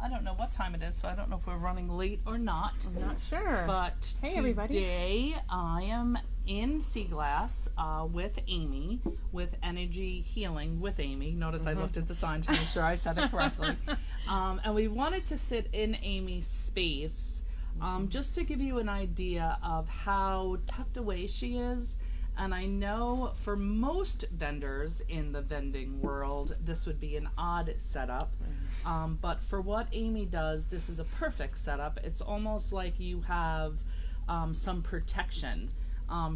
I don't know what time it is, so I don't know if we're running late or not. I'm not sure. But hey, everybody. Today I am in Seaglass with Amy, with Energy Healing with Amy. Notice I looked at the sign to make sure I said it correctly. And we wanted to sit in Amy's space just to give you an idea of how tucked away she is. And I know for most vendors in the vending world, this would be an odd setup. But for what Amy does, this is a perfect setup. It's almost like you have some protection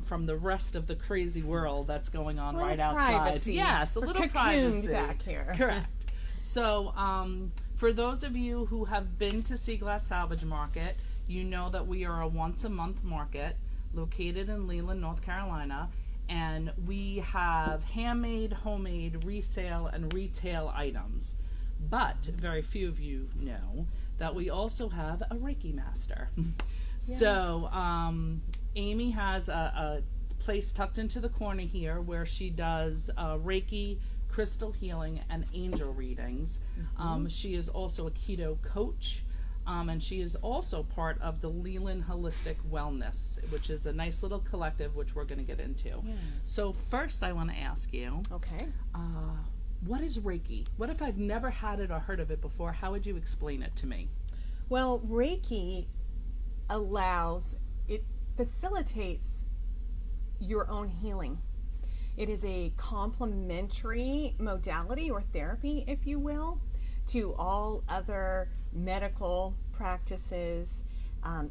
from the rest of the crazy world that's going on right outside. Privacy. Yes, a little privacy. Back here. Correct. So for those of you who have been to Seaglass Salvage Market, you know that we are a once-a-month market located in Leland, North Carolina, and we have handmade, homemade, resale, and retail items. But very few of you know that we also have a Reiki master. Yes. So Amy has a place tucked into the corner here where she does Reiki, crystal healing, and angel readings. She is also a keto coach. And she is also part of the Leland Holistic Wellness, which is a nice little collective, which we're going to get into. Yeah. So first I want to ask you, okay, what is Reiki? What if I've never had it or heard of it before? How would you explain it to me? Well, Reiki facilitates your own healing. It is a complementary modality or therapy, if you will, to all other medical practices.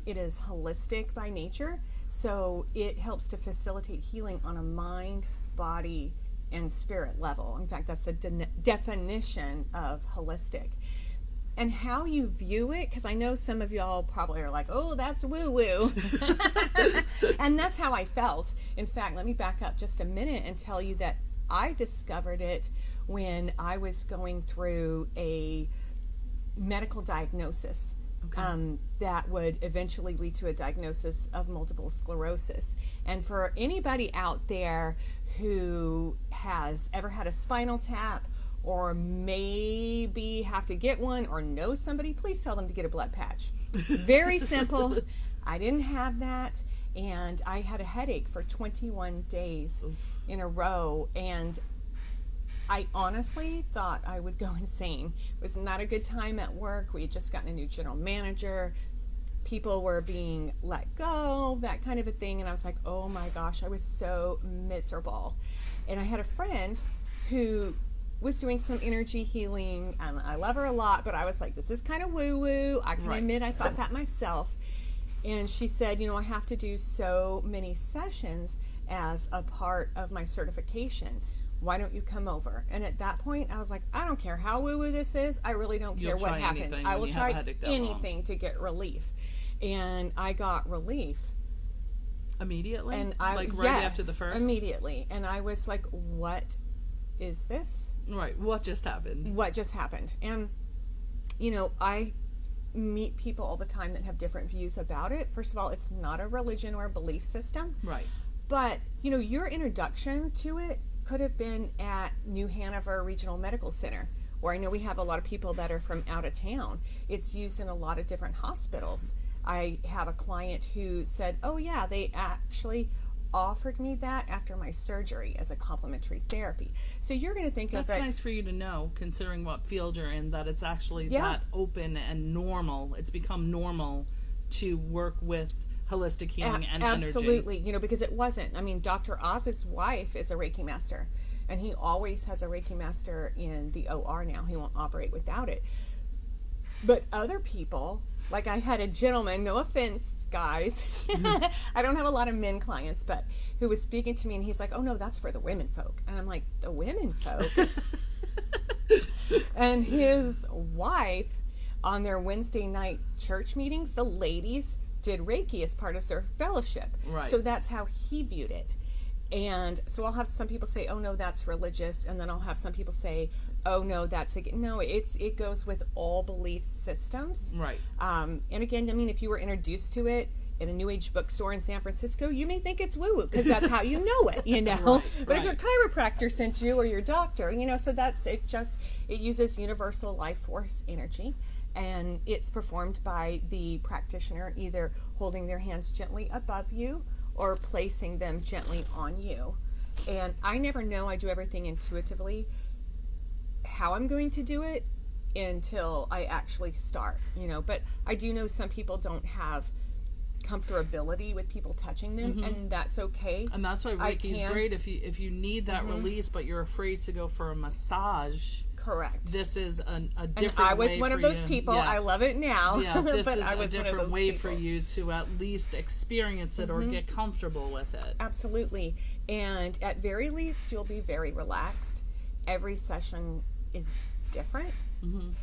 It is holistic by nature, so it helps to facilitate healing on a mind, body, and spirit level. In fact, that's the definition of holistic. And how you view it, because I know some of y'all probably are like, oh, that's woo-woo. And that's how I felt. In fact, let me back up just a minute and tell you that I discovered it when I was going through a medical diagnosis. Okay. That would eventually lead to a diagnosis of multiple sclerosis. And for anybody out there who has ever had a spinal tap or maybe have to get one or know somebody, please tell them to get a blood patch. Very simple. I didn't have that, and I had a headache for 21 days in a row, and I honestly thought I would go insane. It was not a good time at work. We had just gotten a new general manager. People were being let go, that kind of a thing. And I was like, oh my gosh, I was so miserable. And I had a friend who was doing some energy healing, and I love her a lot, but I was like, this is kind of woo-woo. I can admit I thought that myself. And she said, I have to do so many sessions as a part of my certification. Why don't you come over? And at that point, I was like, I don't care how woo-woo this is. I really don't care what happens. I will try anything to get relief. And I got relief. Immediately? And after the first? Immediately. And I was like, what is this? Right. What just happened? What just happened? And, I meet people all the time that have different views about it. First of all, it's not a religion or a belief system. Right. But, your introduction to it could have been at New Hanover Regional Medical Center, where I know we have a lot of people that are from out of town. It's used in a lot of different hospitals. I have a client who said, oh yeah, they actually offered me that after my surgery as a complementary therapy. So you're going to think of it. That's nice for you to know, considering what field you're in, that it's actually that open and normal. It's become normal to work with holistic healing and absolutely, energy. Because it wasn't. I mean, Dr. Oz's wife is a Reiki master, and he always has a Reiki master in the OR now. He won't operate without it. But other people, like I had a gentleman, no offense, guys, I don't have a lot of men clients, but who was speaking to me, and he's like, oh no, that's for the women folk. And I'm like, the women folk? And his wife, on their Wednesday night church meetings, the ladies did Reiki as part of their fellowship. Right. So that's how he viewed it. And so I'll have some people say, oh no, that's religious. And then I'll have some people say, oh no, it goes with all belief systems. Right. And again, if you were introduced to it in a New Age bookstore in San Francisco, you may think it's woo-woo because that's how you know it, you know. Right, but if right. your chiropractor sent you or your doctor, you know, so that's it. It uses universal life force energy, and it's performed by the practitioner either holding their hands gently above you or placing them gently on you. And I never know, I do everything intuitively, how I'm going to do it until I actually start, you know. But I do know some people don't have comfortability with people touching them, and that's okay. And that's why Reiki is great if you need that release, but you're afraid to go for a massage. Correct. This is a different way. And I was one of those people. Yeah. I love it now. Yeah, this but is I a was different way for you to at least experience it or get comfortable with it. Absolutely. And at very least, you'll be very relaxed. Every session is different,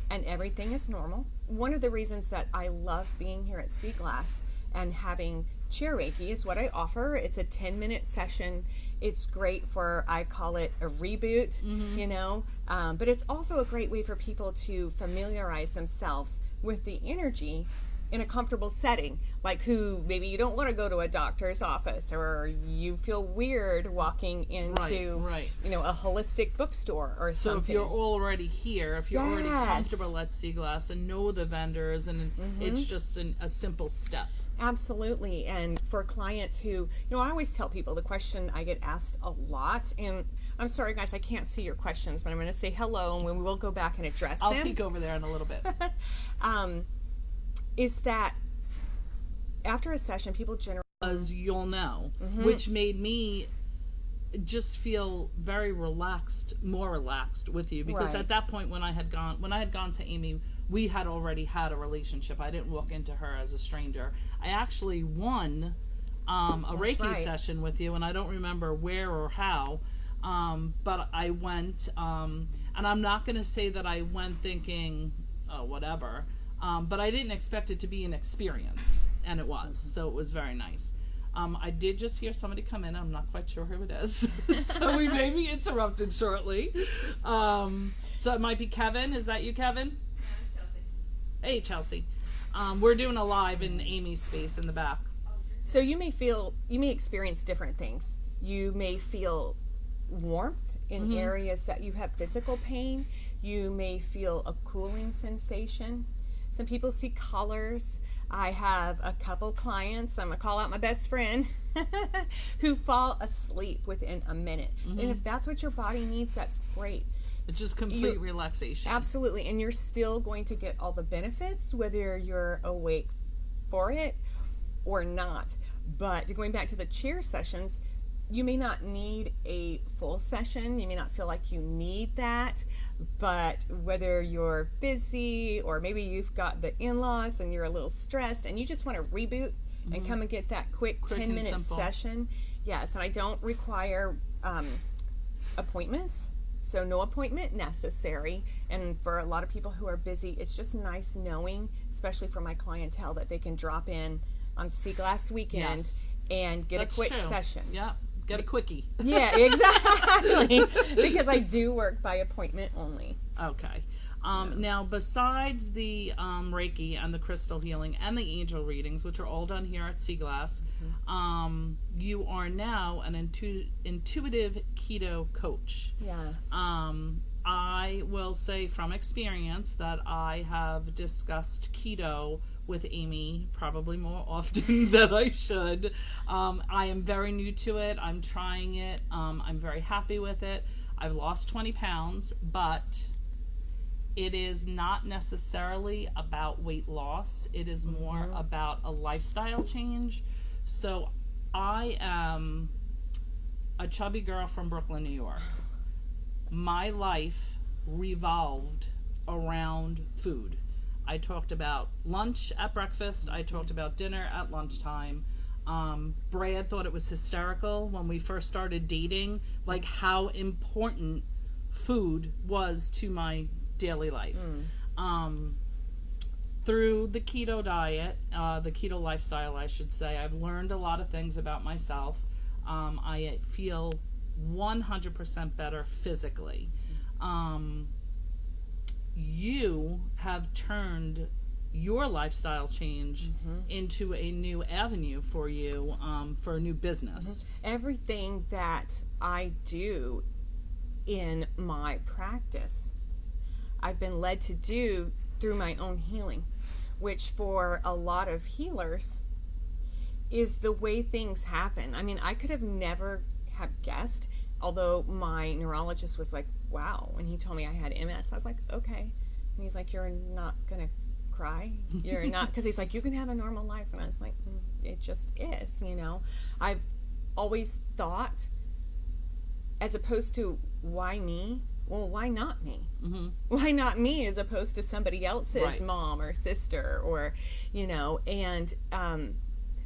and everything is normal. One of the reasons that I love being here at Seaglass and having chair Reiki is what I offer. It's a 10-minute session. It's great for, I call it a reboot, you know, but it's also a great way for people to familiarize themselves with the energy in a comfortable setting, like who maybe you don't want to go to a doctor's office, or you feel weird walking into, you know, a holistic bookstore or something. So if you're already here, if you're already comfortable at Seaglass and know the vendors, and it's just a simple step. Absolutely. And for clients who, you know, I always tell people the question I get asked a lot, and I'm sorry guys, I can't see your questions, but I'm going to say hello and we will go back and address them. I'll peek over there in a little bit. Is that after a session, people generally, as you'll know, which made me just feel very relaxed, more relaxed with you, because at that point when I had gone to Amy, we had already had a relationship. I didn't walk into her as a stranger. I actually won a Reiki session with you, and I don't remember where or how, but I went, and I'm not going to say that I went thinking, oh, whatever, but I didn't expect it to be an experience, and it was, so it was very nice. I did just hear somebody come in. I'm not quite sure who it is, so we may be interrupted shortly. So it might be Kevin. Is that you, Kevin? Hey, Chelsea. We're doing a live in Amy's space in the back. So you may experience different things. You may feel warmth in areas that you have physical pain. You may feel a cooling sensation. Some people see colors. I have a couple clients, I'm going to call out my best friend, who fall asleep within a minute. And if that's what your body needs, that's great. It's just complete relaxation. Absolutely. And you're still going to get all the benefits, whether you're awake for it or not. But going back to the chair sessions, you may not need a full session. You may not feel like you need that. But whether you're busy or maybe you've got the in-laws and you're a little stressed and you just want to reboot and come and get that quick 10-minute session. Yes, and I don't require appointments. So no appointment necessary. And for a lot of people who are busy, it's just nice knowing, especially for my clientele, that they can drop in on Seaglass weekend and get a quick session. Yeah, get a quickie. Yeah, exactly. Because I do work by appointment only. Okay. Now, besides the Reiki and the crystal healing and the angel readings, which are all done here at Seaglass, you are now an intuitive keto coach. Yes. I will say from experience that I have discussed keto with Amy probably more often than I should. I am very new to it. I'm trying it. I'm very happy with it. I've lost 20 pounds, but it is not necessarily about weight loss. It is more about a lifestyle change. So I am a chubby girl from Brooklyn, New York. My life revolved around food. I talked about lunch at breakfast. I talked about dinner at lunchtime. Brad thought it was hysterical when we first started dating, like how important food was to my daily life. Through the keto diet, the keto lifestyle, I should say, I've learned a lot of things about myself. I feel 100% better physically. You have turned your lifestyle change into a new avenue for you, for a new business. Everything that I do in my practice, I've been led to do through my own healing, which for a lot of healers is the way things happen. I mean, I could have never have guessed, although my neurologist was like, wow, when he told me I had MS, I was like, okay. And he's like, you're not going to cry? You're not, because he's like, you can have a normal life. And I was like, it just is, you know. I've always thought, as opposed to why me? Well, why not me? Why not me as opposed to somebody else's mom or sister or, you know, and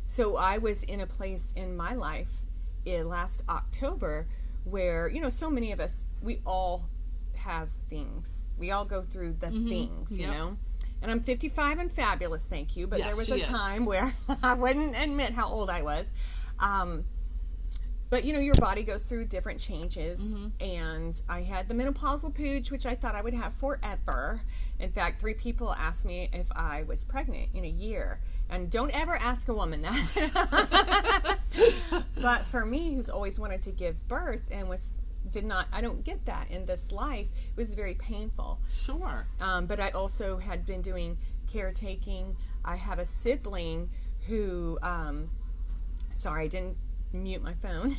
so I was in a place in my life last October where, you know, so many of us, we all have things. We all go through the things, you know. And I'm 55 and fabulous, thank you. But there was a time where I wouldn't admit how old I was. But, you know, your body goes through different changes. And I had the menopausal pooch, which I thought I would have forever. In fact, 3 people asked me if I was pregnant in a year. And don't ever ask a woman that. But for me, who's always wanted to give birth and I don't get that in this life. It was very painful. Sure. But I also had been doing caretaking. I have a sibling who, sorry, I didn't mute my phone.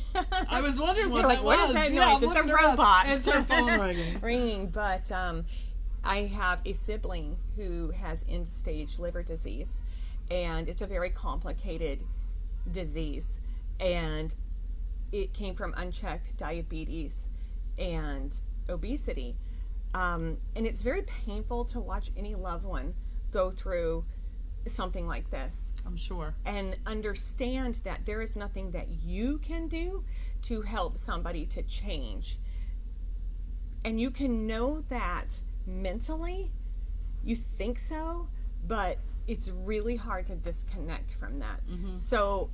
I was wondering what that what was. Is that yeah, noise? It's a robot. It's her phone ringing. But I have a sibling who has end-stage liver disease, and it's a very complicated disease, and it came from unchecked diabetes and obesity, and it's very painful to watch any loved one go through something like this. I'm sure. And understand that there is nothing that you can do to help somebody to change. And you can know that mentally, you think so, but it's really hard to disconnect from that. So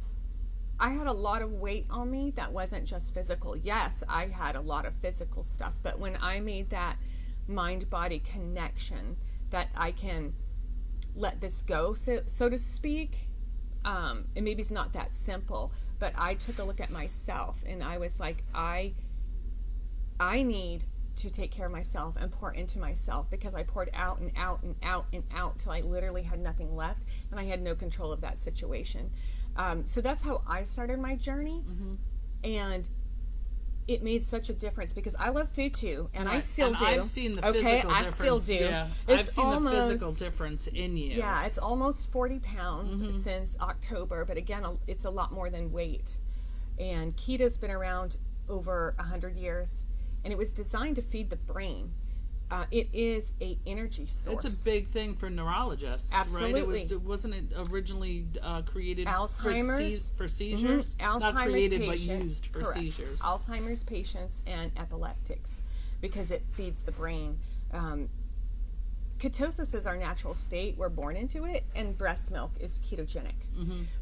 I had a lot of weight on me that wasn't just physical. Yes, I had a lot of physical stuff, but when I made that mind-body connection that I can let this go, so to speak, and maybe it's not that simple, but I took a look at myself and I was like, I need to take care of myself and pour into myself, because I poured out and out and out and out till I literally had nothing left and I had no control of that situation. So that's how I started my journey, and it made such a difference because I love food too, and I still do. I've seen the physical difference. I still do. Yeah. I've seen the physical difference in you. Yeah, it's almost 40 pounds since October, but again, it's a lot more than weight. And keto's been around over 100 years, and it was designed to feed the brain. It is a energy source. It's a big thing for neurologists, absolutely. Right? Wasn't it originally created Alzheimer's, for seizures? Alzheimer's Not created, patients, but used for correct. seizures. Alzheimer's patients and epileptics, because it feeds the brain. Ketosis is our natural state. We're born into it, and breast milk is ketogenic.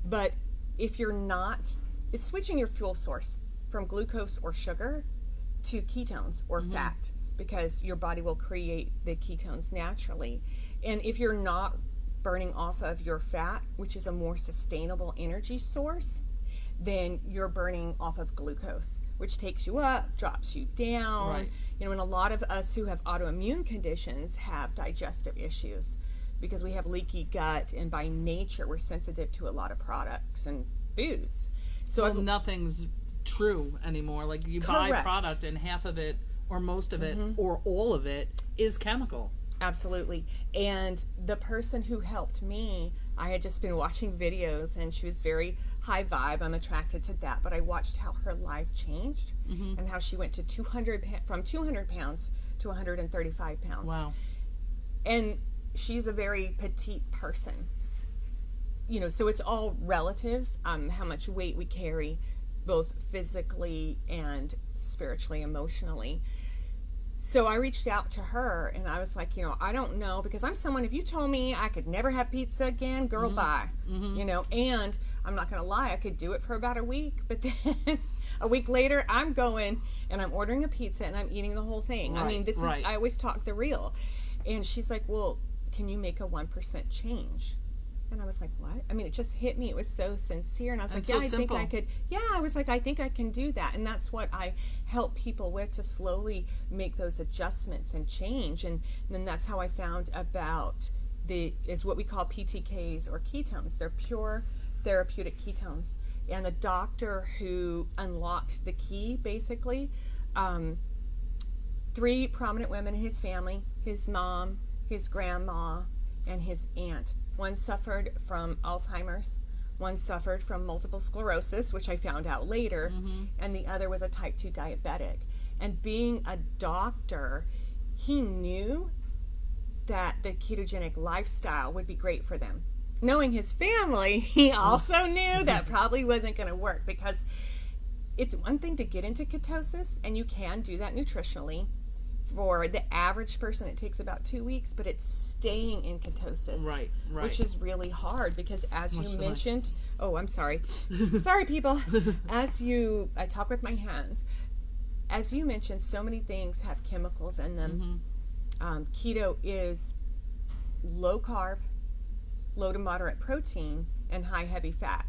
But if you're not, it's switching your fuel source from glucose or sugar to ketones or fat, because your body will create the ketones naturally. And if you're not burning off of your fat, which is a more sustainable energy source, then you're burning off of glucose, which takes you up, drops you down. Right. You know, and a lot of us who have autoimmune conditions have digestive issues because we have leaky gut, and by nature we're sensitive to a lot of products and foods. So nothing's true anymore. Like you buy product and half of it or most of it or all of it is chemical. Absolutely. And the person who helped me, I had just been watching videos, and she was very high vibe. I'm attracted to that. But I watched how her life changed and how she went to from 200 pounds to 135 pounds. Wow. And she's a very petite person. You know, so it's all relative, how much weight we carry, both physically and spiritually, emotionally. So I reached out to her, and I was like, you know, I don't know, because I'm someone, if you told me I could never have pizza again, girl, bye. You know, and I'm not going to lie, I could do it for about a week, but then a week later, I'm going and I'm ordering a pizza and I'm eating the whole thing. I mean, this is, I always talk the real. And she's like, well, can you make a 1% change? And I was like, what? I mean, it just hit me. It was so sincere. And I was like, so I simple. think I could. Yeah, I was like, I think I can do that. And that's what I help people with, to slowly make those adjustments and change. And then that's how I found about is what we call PTKs, or ketones. They're pure therapeutic ketones. And the doctor who unlocked the key, basically, 3 prominent women in his family, his mom, his grandma, and his aunt. One suffered from Alzheimer's, one suffered from multiple sclerosis, which I found out later, and the other was a type 2 diabetic. And being a doctor, he knew that the ketogenic lifestyle would be great for them. Knowing his family, he also knew that probably wasn't going to work, because it's one thing to get into ketosis, and you can do that nutritionally. For the average person, it takes about 2 weeks, but it's staying in ketosis, right, which is really hard, because as you mentioned, I'm sorry, sorry people, I talk with my hands. As you mentioned, so many things have chemicals in them. Keto is low carb, low to moderate protein, and high heavy fat,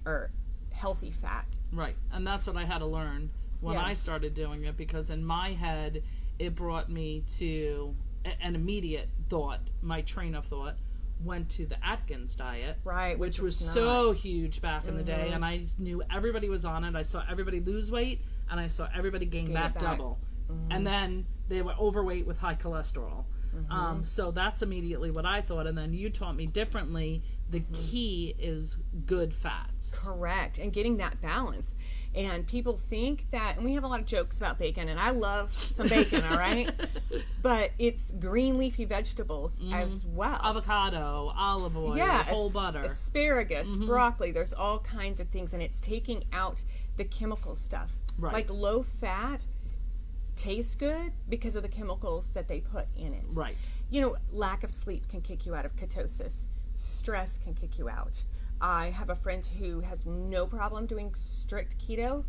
or healthy fat. Right, and that's what I had to learn when I started doing it, because in my head it brought me to an immediate thought. My train of thought went to the Atkins diet, right, which was so huge back in the day, and I knew everybody was on it. I saw everybody lose weight, and I saw everybody gain back double, and then they were overweight with high cholesterol. So that's immediately what I thought, and then you taught me differently. The key is good fats. Correct, and getting that balance. And people think that, and we have a lot of jokes about bacon, and I love some bacon, all right? But it's green leafy vegetables as well. Avocado, olive oil, whole butter. Asparagus, broccoli, there's all kinds of things, and it's taking out the chemical stuff. Right. Like low fat tastes good because of the chemicals that they put in it. Right. You know, lack of sleep can kick you out of ketosis. Stress can kick you out. I have a friend who has no problem doing strict keto.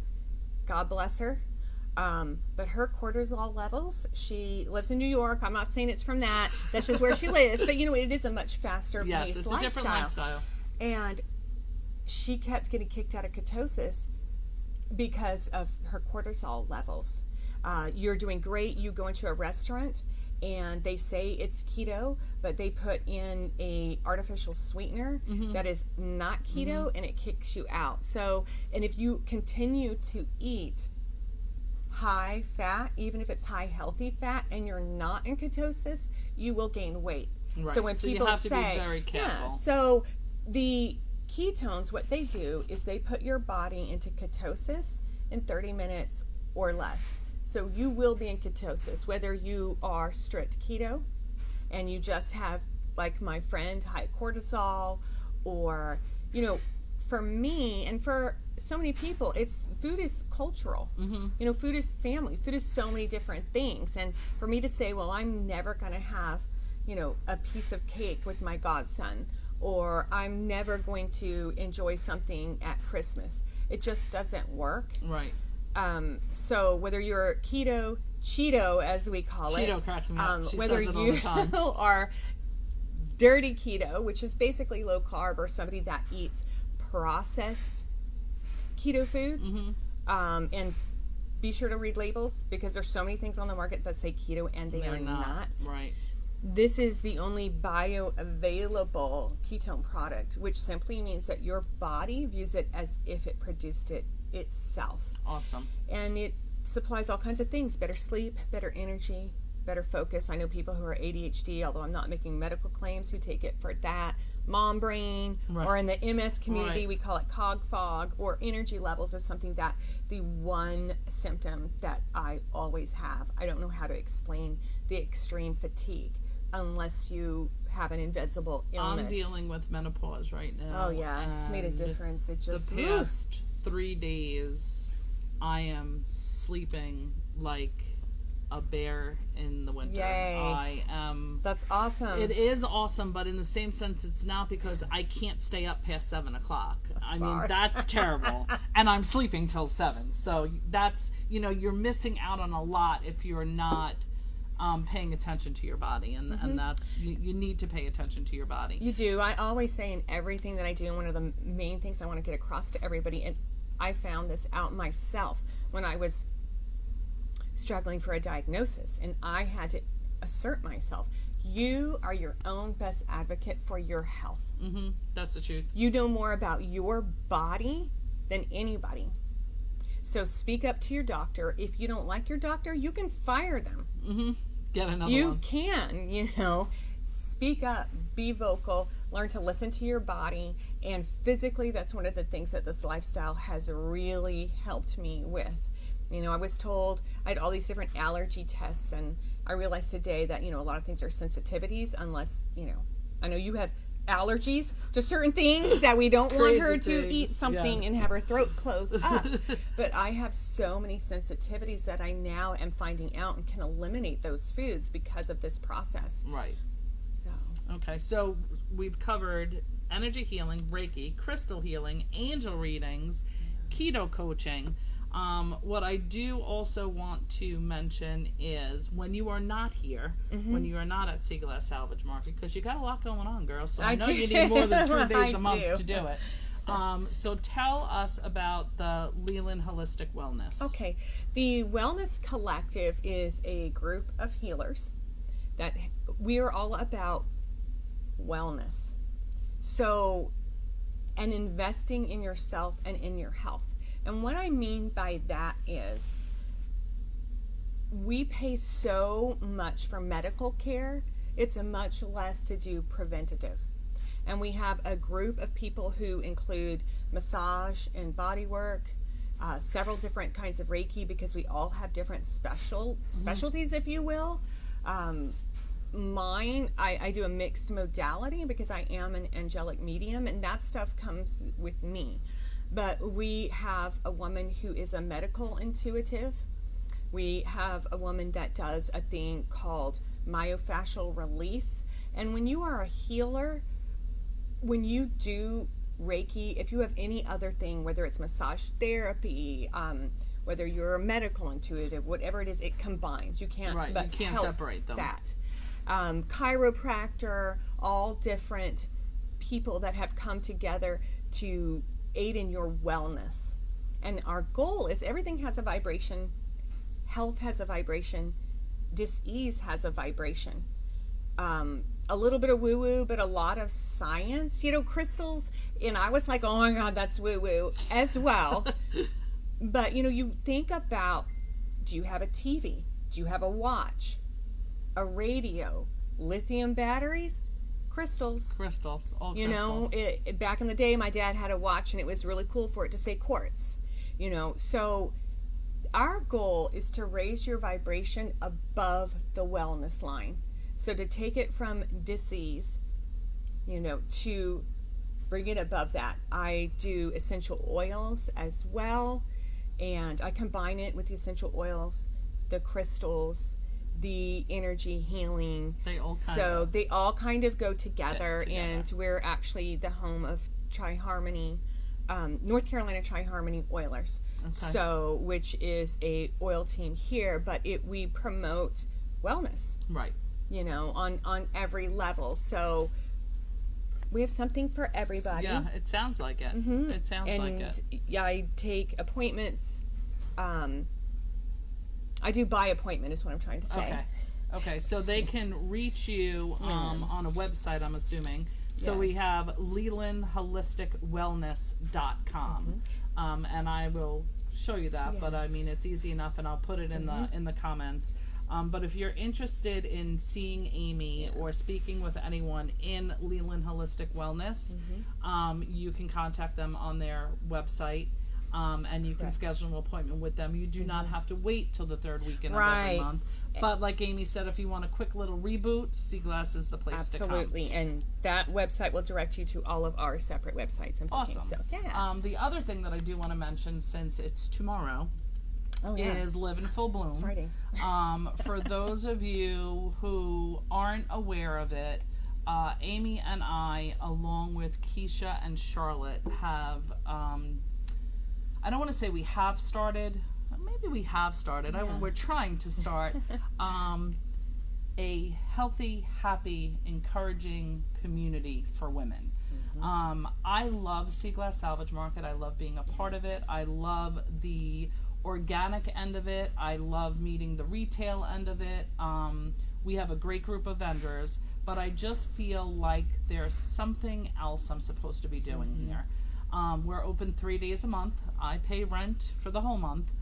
God bless her. But her cortisol levels, she lives in New York. I'm not saying it's from that. That's just where she lives. But, you know, it is a much faster paced lifestyle. Yes, it's a different lifestyle. And she kept getting kicked out of ketosis because of her cortisol levels. You're doing great. You go into a restaurant and they say it's keto, but they put in a artificial sweetener that is not keto, and it kicks you out. So, and if you continue to eat high fat, even if it's high healthy fat, and you're not in ketosis, you will gain weight. Right. So when people you have to say, be very careful. So the ketones, what they do is they put your body into ketosis in 30 minutes or less. So you will be in ketosis, whether you are strict keto and you just have, like my friend, high cortisol, or, you know, for me and for so many people, food is cultural. You know, food is family. Food is so many different things. And for me to say, well, I'm never going to have, you know, a piece of cake with my godson, or I'm never going to enjoy something at Christmas, it just doesn't work. Right. So whether you're keto, Cheeto as we call it, Cheeto cracks me up. She whether says it all the time. you are dirty keto, which is basically low carb, or somebody that eats processed keto foods, and be sure to read labels, because there's so many things on the market that say keto and they are not. Right. This is the only bioavailable ketone product, which simply means that your body views it as if it produced it itself. Awesome. And it supplies all kinds of things: better sleep, better energy, better focus. I know people who are ADHD, although I'm not making medical claims, who take it for that. Mom brain, or in the MS community, we call it cog fog, or energy levels is something that the one symptom that I always have. I don't know how to explain the extreme fatigue unless you have an invisible illness. I'm dealing with menopause right now. Oh yeah, it's made a difference. It just the past 3 days, I am sleeping like a bear in the winter. Yay. I am. That's awesome. It is awesome, but in the same sense, it's not, because I can't stay up past 7 o'clock. I mean, that's terrible. And I'm sleeping till 7. So that's, you know, you're missing out on a lot if you're not paying attention to your body, and that's you need to pay attention to your body. You do. I always say in everything that I do, one of the main things I want to get across to everybody, and I found this out myself when I was struggling for a diagnosis, and I had to assert myself. You are your own best advocate for your health. That's the truth. You know more about your body than anybody. So speak up to your doctor. If you don't like your doctor, you can fire them. Get another one. You can, speak up, be vocal, learn to listen to your body. And physically, that's one of the things that this lifestyle has really helped me with. I was told I had all these different allergy tests, and I realized today that, a lot of things are sensitivities unless, I know you have allergies to certain things that we don't want her to eat something and have her throat close up. But I have so many sensitivities that I now am finding out and can eliminate those foods because of this process. Right. So. Okay, so we've covered energy healing, Reiki, crystal healing, angel readings, keto coaching. What I do also want to mention is when you are not here, when you are not at Seaglass Salvage Market, because you got a lot going on, girl. So I know you need more than 3 days a month to do it. So tell us about the Leland Holistic Wellness. Okay. The Wellness Collective is a group of healers that we are all about wellness. So, and investing in yourself and in your health. And what I mean by that is we pay so much for medical care, it's a much less to do preventative. And we have a group of people who include massage and body work, several different kinds of Reiki, because we all have different specialties, if you will. Mine, I do a mixed modality because I am an angelic medium, and that stuff comes with me. But we have a woman who is a medical intuitive. We have a woman that does a thing called myofascial release. And when you are a healer, when you do Reiki, if you have any other thing, whether it's massage therapy, whether you're a medical intuitive, whatever it is, it combines. You can't, right. but you can't separate them. That. Chiropractor, all different people that have come together to aid in your wellness. And our goal is everything has a vibration. Health has a vibration. Dis-ease has a vibration. A little bit of woo-woo, but a lot of science. Crystals, and I was like, oh my God, that's woo-woo as well. But, you think about, do you have a TV? Do you have a watch? A radio? Lithium batteries? Crystals, all crystals. Back in the day, my dad had a watch, and it was really cool for it to say quartz. So our goal is to raise your vibration above the wellness line. So to take it from disease, to bring it above that. I do essential oils as well, and I combine it with the essential oils, the crystals, the energy healing. They all kind of go together. And we're actually the home of Tri-Harmony, North Carolina Tri-Harmony Oilers. Okay. So, which is a oil team here, but we promote wellness. Right. On every level. So we have something for everybody. Yeah, it sounds like it. It sounds like it. I take appointments. I do by appointment is what I'm trying to say. Okay. So they can reach you on a website, I'm assuming. So we have LelandHolisticWellness.com. And I will show you that, but I mean, it's easy enough, and I'll put it in the comments. But if you're interested in seeing Amy or speaking with anyone in Leland Holistic Wellness, you can contact them on their website. And you can schedule an appointment with them. You do not have to wait till the third weekend of every month. But like Amy said, if you want a quick little reboot, Seaglass is the place to come. Absolutely. And that website will direct you to all of our separate websites and bookings. Awesome. So, the other thing that I do want to mention, since it's tomorrow, is Live in Full Bloom. It's Friday. For those of you who aren't aware of it, Amy and I, along with Keisha and Charlotte, have... I don't want to say we have started. Maybe we have started. We're trying to start. a healthy, happy, encouraging community for women. I love Seaglass Salvage Market. I love being a part of it. I love the organic end of it. I love meeting the retail end of it. We have a great group of vendors, but I just feel like there's something else I'm supposed to be doing here. We're open 3 days a month. I pay rent for the whole month.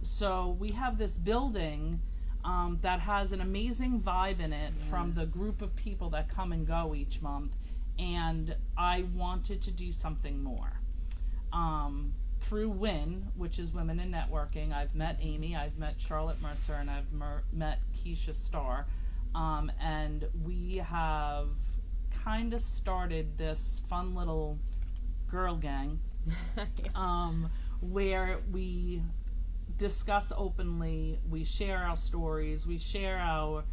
So we have this building that has an amazing vibe in it from the group of people that come and go each month. And I wanted to do something more. Through WIN, which is Women in Networking, I've met Amy, I've met Charlotte Mercer, and I've met Keisha Starr. And we have kind of started this fun little girl gang where we discuss openly, we share our stories, we share our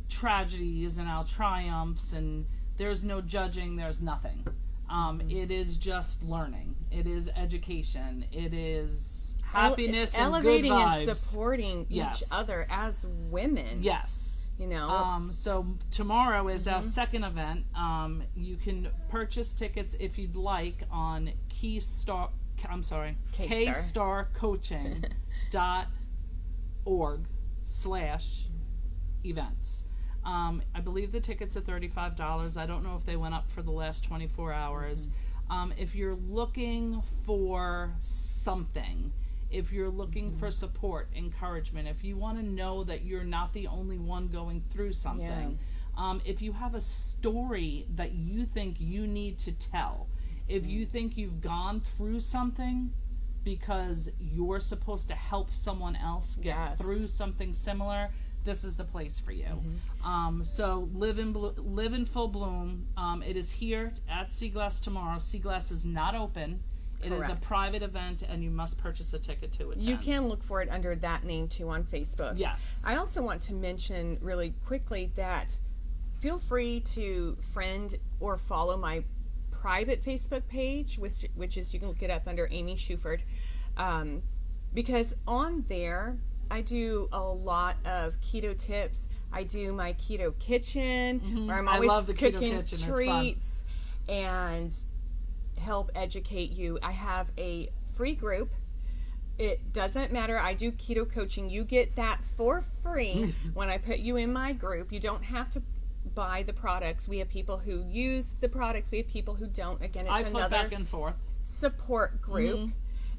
tragedies and our triumphs, and there's no judging, there's nothing. It is just learning. It is education. It is happiness it's and elevating good vibes. and supporting each other as women. Yes. You know. So tomorrow is our second event. You can purchase tickets if you'd like on kstarcoaching.org/events. I believe the tickets are $35. I don't know if they went up for the last 24 hours. If you're looking for something, if you're looking for support, encouragement, if you want to know that you're not the only one going through something, if you have a story that you think you need to tell, if you think you've gone through something because you're supposed to help someone else get through something similar, this is the place for you. So live in full bloom. It is here at Seaglass tomorrow. Seaglass is not open. It is a private event, and you must purchase a ticket to attend. You can look for it under that name too on Facebook. Yes. I also want to mention really quickly that feel free to friend or follow my private Facebook page, which is, you can look it up under Amy Schuford, because on there I do a lot of keto tips. I do my keto kitchen, where I'm always cooking treats and help educate you. I have a free group. It doesn't matter. I do keto coaching. You get that for free when I put you in my group. You don't have to buy the products. We have people who use the products. We have people who don't. Again, it's another back and forth support group,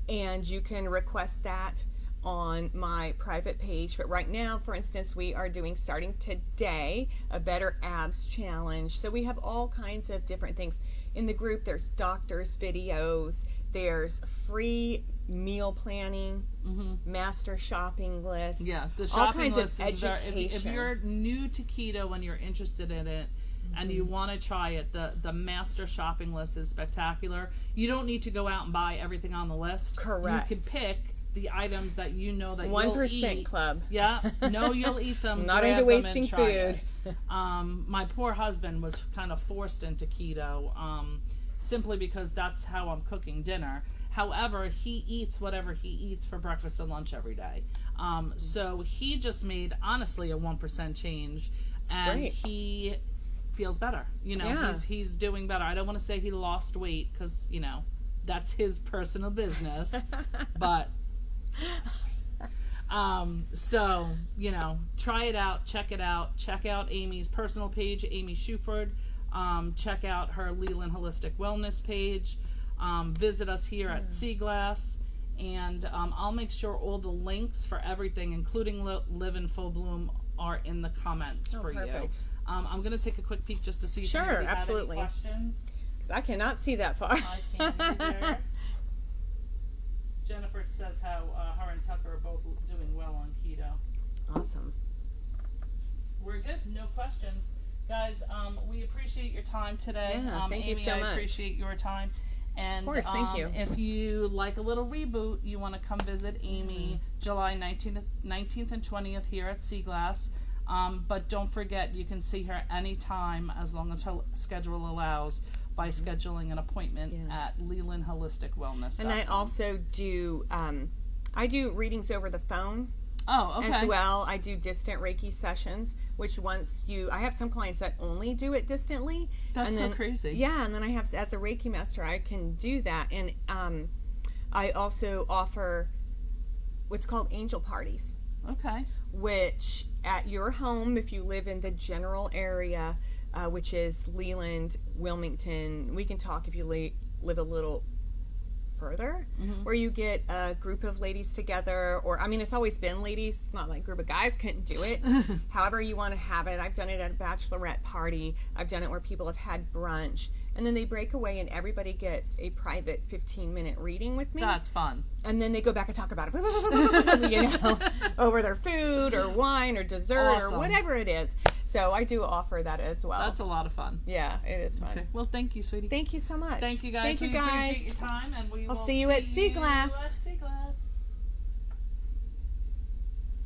and you can request that on my private page. But right now, for instance, we are doing, starting today, a Better Abs Challenge. So we have all kinds of different things in the group. There's doctors' videos, there's free meal planning, master shopping lists. Yeah, the shopping list is very, if you're new to keto and you're interested in it and you want to try it, the master shopping list is spectacular. You don't need to go out and buy everything on the list. Correct. You could pick the items that you know that 1% you'll eat. club. Yeah, no, you'll eat them. Not into wasting food. My poor husband was kind of forced into keto simply because that's how I'm cooking dinner. However, he eats whatever he eats for breakfast and lunch every day. So he just made, honestly, a 1% change. That's and great. He feels better. You know, he's doing better. I don't want to say he lost weight because, you know, that's his personal business. But so, you know, try it out, check it out. Check out Amy's personal page, Amy Schuford. Check out her Leland Holistic Wellness page. Visit us here at Seaglass, and I'll make sure all the links for everything, including Live in Full Bloom, are in the comments for perfect. you. I'm going to take a quick peek just to see if anybody had any questions. I cannot see that far. I can't either. Jennifer says how her and Tucker are both doing well on keto. Awesome. We're good. No questions. Guys, we appreciate your time today. Yeah, thank Amy, you so much. I appreciate your time. And of course, thank you. If you like a little reboot, you want to come visit Amy July 19th and 20th here at Seaglass. But don't forget, you can see her anytime as long as her schedule allows by scheduling an appointment at Leland Holistic Wellness. And I also do, I do readings over the phone. Oh, okay. as well. I do distant Reiki sessions, which I have some clients that only do it distantly. That's so crazy. Yeah, and then I have, as a Reiki master, I can do that. And I also offer what's called angel parties. Okay. Which at your home, if you live in the general area, which is Leland, Wilmington, we can talk if you live a little further, where you get a group of ladies together, or I mean, it's always been ladies. It's not like a group of guys couldn't do it. However you want to have it. I've done it at a bachelorette party. I've done it where people have had brunch, and then they break away and everybody gets a private 15-minute reading with me. That's fun. And then they go back and talk about it, you know, over their food or wine or dessert or whatever it is. So I do offer that as well. That's a lot of fun. Yeah, it is fun. Okay. Well, thank you, sweetie. Thank you so much. Thank you, guys. Thank you, we guys. appreciate your time, and we will see you at Seaglass. Seaglass.